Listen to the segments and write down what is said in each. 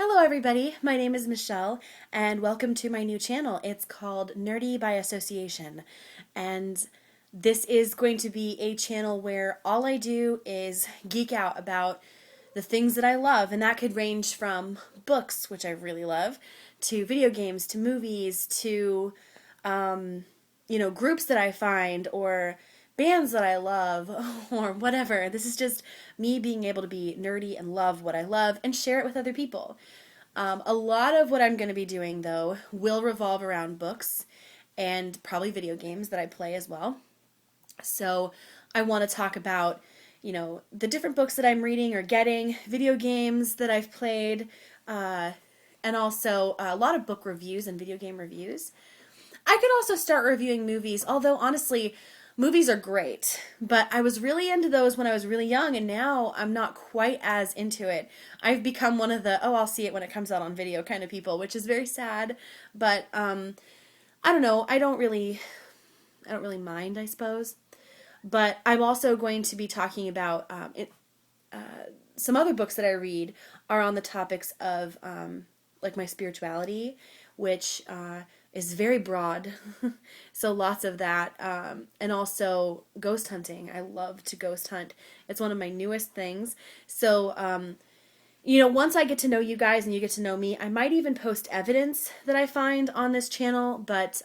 Hello everybody, my name is Michelle and welcome to my new channel. It's called NerdyByAssociation, and this is going to be a channel where all I do is geek out about the things that I love, and that could range from books, which I really love, to video games, to movies, to groups that I find, or bands that I love, or whatever. This is just me being able to be nerdy and love what I love and share it with other people. A lot of what I'm going to be doing, though, will revolve around books and probably video games that I play as well. So I want to talk about, the different books that I'm reading or getting, video games that I've played, and also a lot of book reviews and video game reviews. I could also start reviewing movies, although honestly, movies are great, but I was really into those when I was really young, and now I'm not quite as into it. I've become one of the, I'll see it when it comes out on video kind of people, which is very sad, but I don't know, I don't really mind, I suppose. But I'm also going to be talking about some other books that I read are on the topics of like my spirituality, which is very broad. So lots of that. And also ghost hunting. I love to ghost hunt. It's one of my newest things. So, once I get to know you guys and you get to know me, I might even post evidence that I find on this channel, but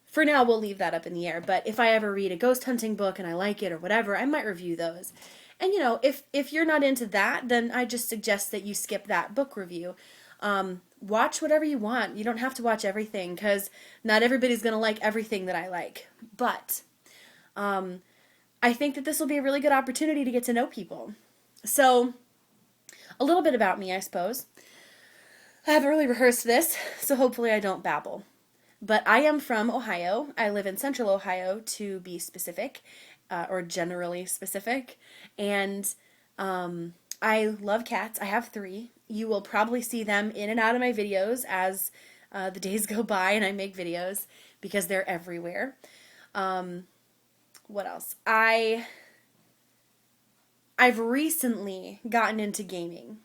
for now we'll leave that up in the air. But if I ever read a ghost hunting book and I like it or whatever, I might review those. And if you're not into that, then I just suggest that you skip that book review. Watch whatever you want. You don't have to watch everything, because not everybody's going to like everything that I like. But I think that this will be a really good opportunity to get to know people. So, a little bit about me, I suppose. I haven't really rehearsed this, so hopefully I don't babble. But I am from Ohio. I live in Central Ohio, to be specific, or generally specific. And I love cats. I have 3. You will probably see them in and out of my videos as the days go by and I make videos, because they're everywhere. What else? I've recently gotten into gaming.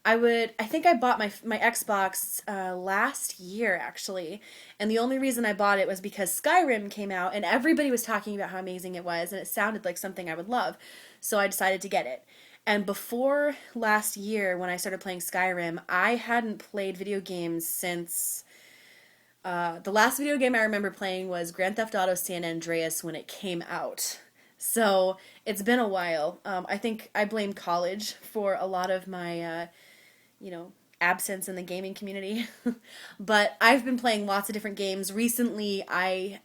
I think I bought my Xbox last year, actually, and the only reason I bought it was because Skyrim came out and everybody was talking about how amazing it was, and it sounded like something I would love, so I decided to get it. And before last year, when I started playing Skyrim, I hadn't played video games since the last video game I remember playing was Grand Theft Auto San Andreas when it came out. So it's been a while. I think I blame college for a lot of my absence in the gaming community. But I've been playing lots of different games. Recently, I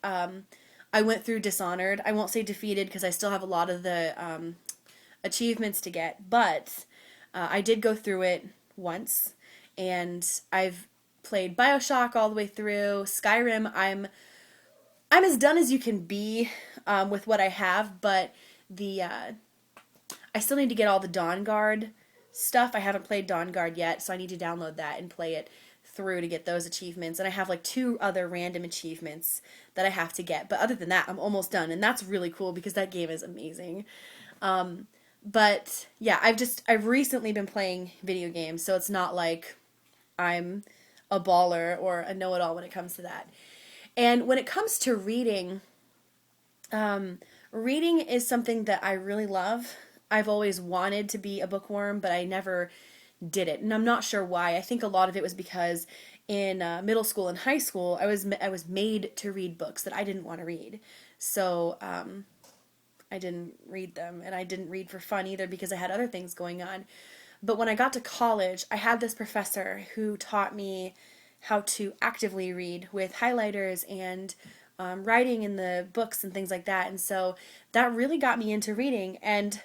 went through Dishonored. I won't say defeated, because I still have a lot of the achievements to get, but I did go through it once, and I've played BioShock all the way through. Skyrim, I'm as done as you can be with what I have, but I still need to get all the Dawnguard stuff. I haven't played Dawnguard yet, so I need to download that and play it through to get those achievements. And I have like 2 other random achievements that I have to get. But other than that, I'm almost done, and that's really cool because that game is amazing. But yeah, I've recently been playing video games, so it's not like I'm a baller or a know-it-all when it comes to that. And when it comes to reading, reading is something that I really love. I've always wanted to be a bookworm, but I never did it, and I'm not sure why. I think a lot of it was because in middle school and high school, I was made to read books that I didn't want to read, so I didn't read them, and I didn't read for fun either because I had other things going on. But when I got to college, I had this professor who taught me how to actively read with highlighters and writing in the books and things like that, and so that really got me into reading. And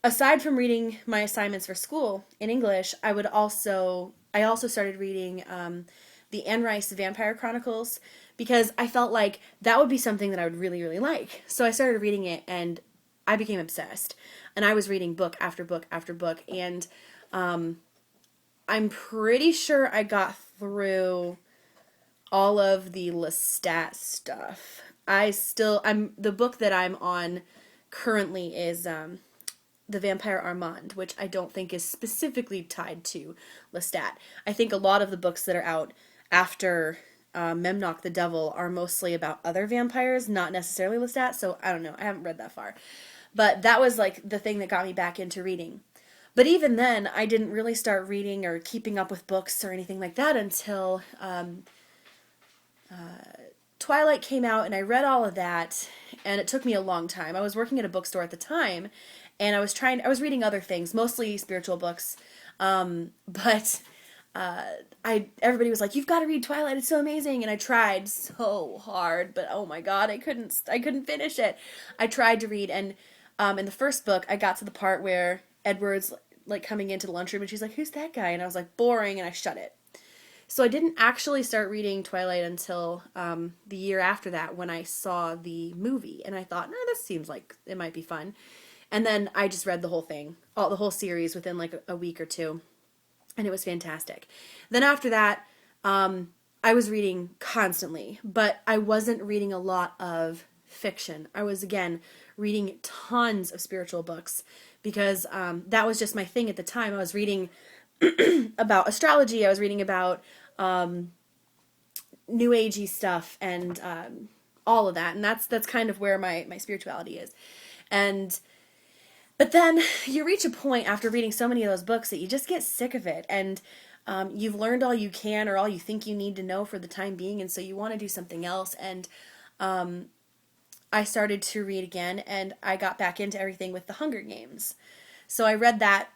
aside from reading my assignments for school in English, I also started reading the Anne Rice Vampire Chronicles, because I felt like that would be something that I would really, really like. So I started reading it, and I became obsessed. And I was reading book after book after book, and I'm pretty sure I got through all of the Lestat stuff. The book that I'm on currently is The Vampire Armand, which I don't think is specifically tied to Lestat. I think a lot of the books that are out after Memnoch the Devil are mostly about other vampires, not necessarily Lestat, so I don't know. I haven't read that far. But that was like the thing that got me back into reading. But even then, I didn't really start reading or keeping up with books or anything like that until Twilight came out, and I read all of that, and it took me a long time. I was working at a bookstore at the time, and I was reading other things, mostly spiritual books, but everybody was like, "You've got to read Twilight, it's so amazing," and I tried so hard, but oh my god, I couldn't finish it. I tried to read, and in the first book, I got to the part where Edward's like coming into the lunchroom, and she's like, "Who's that guy?" And I was like, "Boring," and I shut it. So I didn't actually start reading Twilight until the year after that, when I saw the movie, and I thought, "No, this seems like it might be fun." And then I just read the whole thing, the whole series within like a week or two, and it was fantastic. Then after that, I was reading constantly, but I wasn't reading a lot of fiction. I was, again, reading tons of spiritual books because that was just my thing at the time. I was reading about astrology. I was reading about new agey stuff and all of that, and that's kind of where my spirituality is. But then you reach a point after reading so many of those books that you just get sick of it, and you've learned all you can or all you think you need to know for the time being, and so you want to do something else. And I started to read again, and I got back into everything with the Hunger Games. So I read that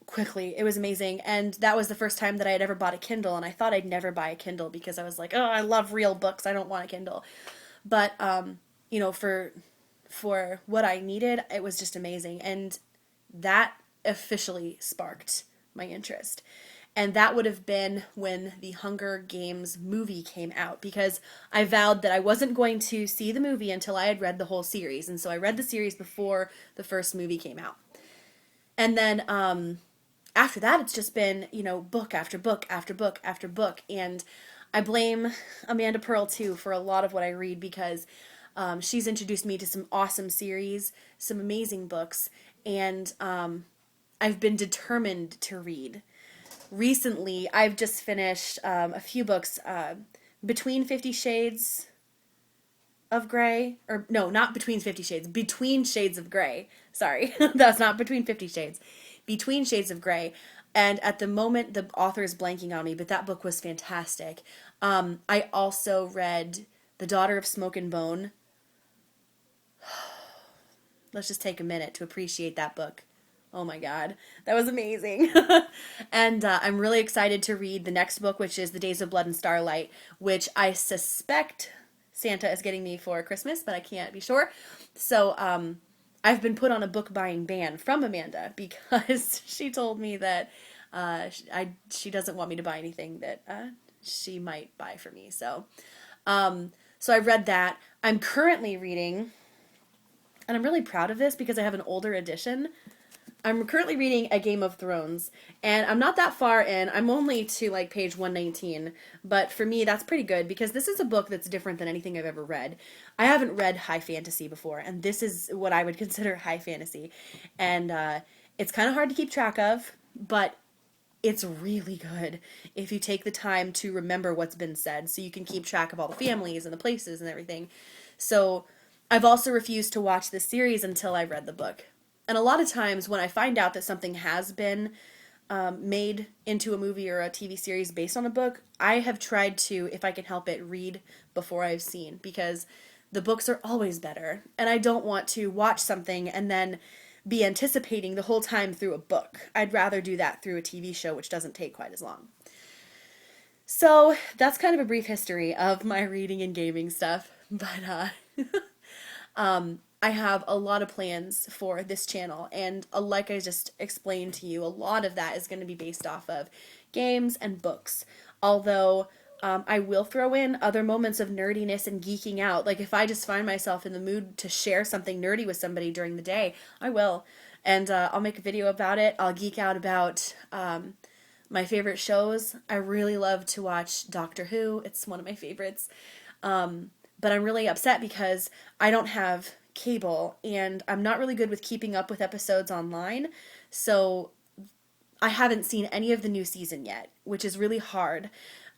quickly. It was amazing, and that was the first time that I had ever bought a Kindle, and I thought I'd never buy a Kindle because I was like, "Oh, I love real books, I don't want a Kindle." But for what I needed, it was just amazing, and that officially sparked my interest. And that would have been when the Hunger Games movie came out, because I vowed that I wasn't going to see the movie until I had read the whole series, and so I read the series before the first movie came out. And then after that, it's just been, book after book after book after book. And I blame Amanda Pearl, too, for a lot of what I read, because she's introduced me to some awesome series, some amazing books, and I've been determined to read. Recently, I've just finished a few books, Between 50 Shades of Grey, or no, not Between 50 Shades, Between Shades of Grey. Sorry, that's not Between 50 Shades. Between Shades of Grey. And at the moment, the author is blanking on me, but that book was fantastic. I also read The Daughter of Smoke and Bone. Let's just take a minute to appreciate that book. Oh my god, that was amazing. And I'm really excited to read the next book, which is The Days of Blood and Starlight, which I suspect Santa is getting me for Christmas, but I can't be sure. So I've been put on a book buying ban from Amanda because she told me that she doesn't want me to buy anything that she might buy for me. So I read that. I'm currently reading, and I'm really proud of this because I have an older edition. I'm currently reading A Game of Thrones, and I'm not that far in. I'm only to like page 119, but for me that's pretty good because this is a book that's different than anything I've ever read. I haven't read high fantasy before, and this is what I would consider high fantasy. And it's kind of hard to keep track of, but it's really good if you take the time to remember what's been said so you can keep track of all the families and the places and everything. So I've also refused to watch this series until I read the book. And a lot of times when I find out that something has been made into a movie or a TV series based on a book, I have tried to, if I can help it, read before I've seen, because the books are always better. And I don't want to watch something and then be anticipating the whole time through a book. I'd rather do that through a TV show, which doesn't take quite as long. So that's kind of a brief history of my reading and gaming stuff. But I have a lot of plans for this channel, and like I just explained to you, a lot of that is going to be based off of games and books, although I will throw in other moments of nerdiness and geeking out. Like if I just find myself in the mood to share something nerdy with somebody during the day, I will, and I'll make a video about it. I'll geek out about my favorite shows. I really love to watch Doctor Who. It's one of my favorites. But I'm really upset because I don't have cable, and I'm not really good with keeping up with episodes online, so I haven't seen any of the new season yet, which is really hard.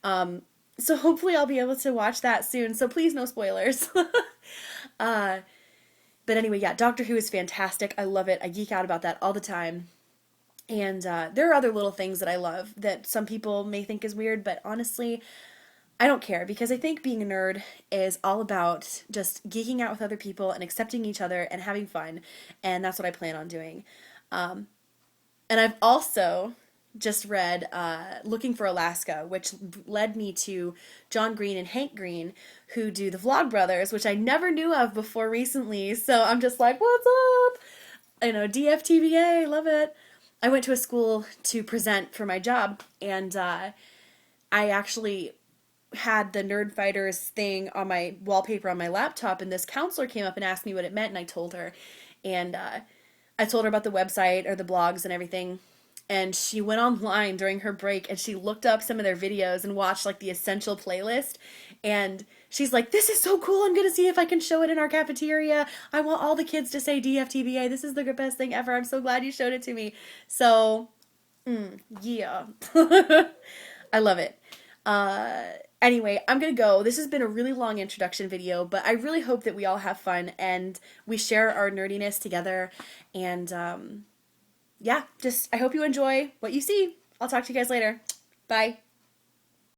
So hopefully I'll be able to watch that soon, so please no spoilers. uh, but anyway, yeah, Doctor Who is fantastic. I love it. I geek out about that all the time. And there are other little things that I love that some people may think is weird, but honestly, I don't care because I think being a nerd is all about just geeking out with other people and accepting each other and having fun, and that's what I plan on doing. And I've also just read Looking for Alaska, which led me to John Green and Hank Green, who do the Vlogbrothers, which I never knew of before recently. So I'm just like, what's up? You know, DFTBA, love it. I went to a school to present for my job, and I actually had the Nerd Fighters thing on my wallpaper on my laptop, and this counselor came up and asked me what it meant, and I told her. And I told her about the website or the blogs and everything. And she went online during her break and she looked up some of their videos and watched like the essential playlist. And she's like, this is so cool. I'm going to see if I can show it in our cafeteria. I want all the kids to say DFTBA. This is the best thing ever. I'm so glad you showed it to me. So, yeah. I love it. Anyway, I'm gonna go. This has been a really long introduction video, but I really hope that we all have fun and we share our nerdiness together. And yeah, just I hope you enjoy what you see. I'll talk to you guys later. Bye.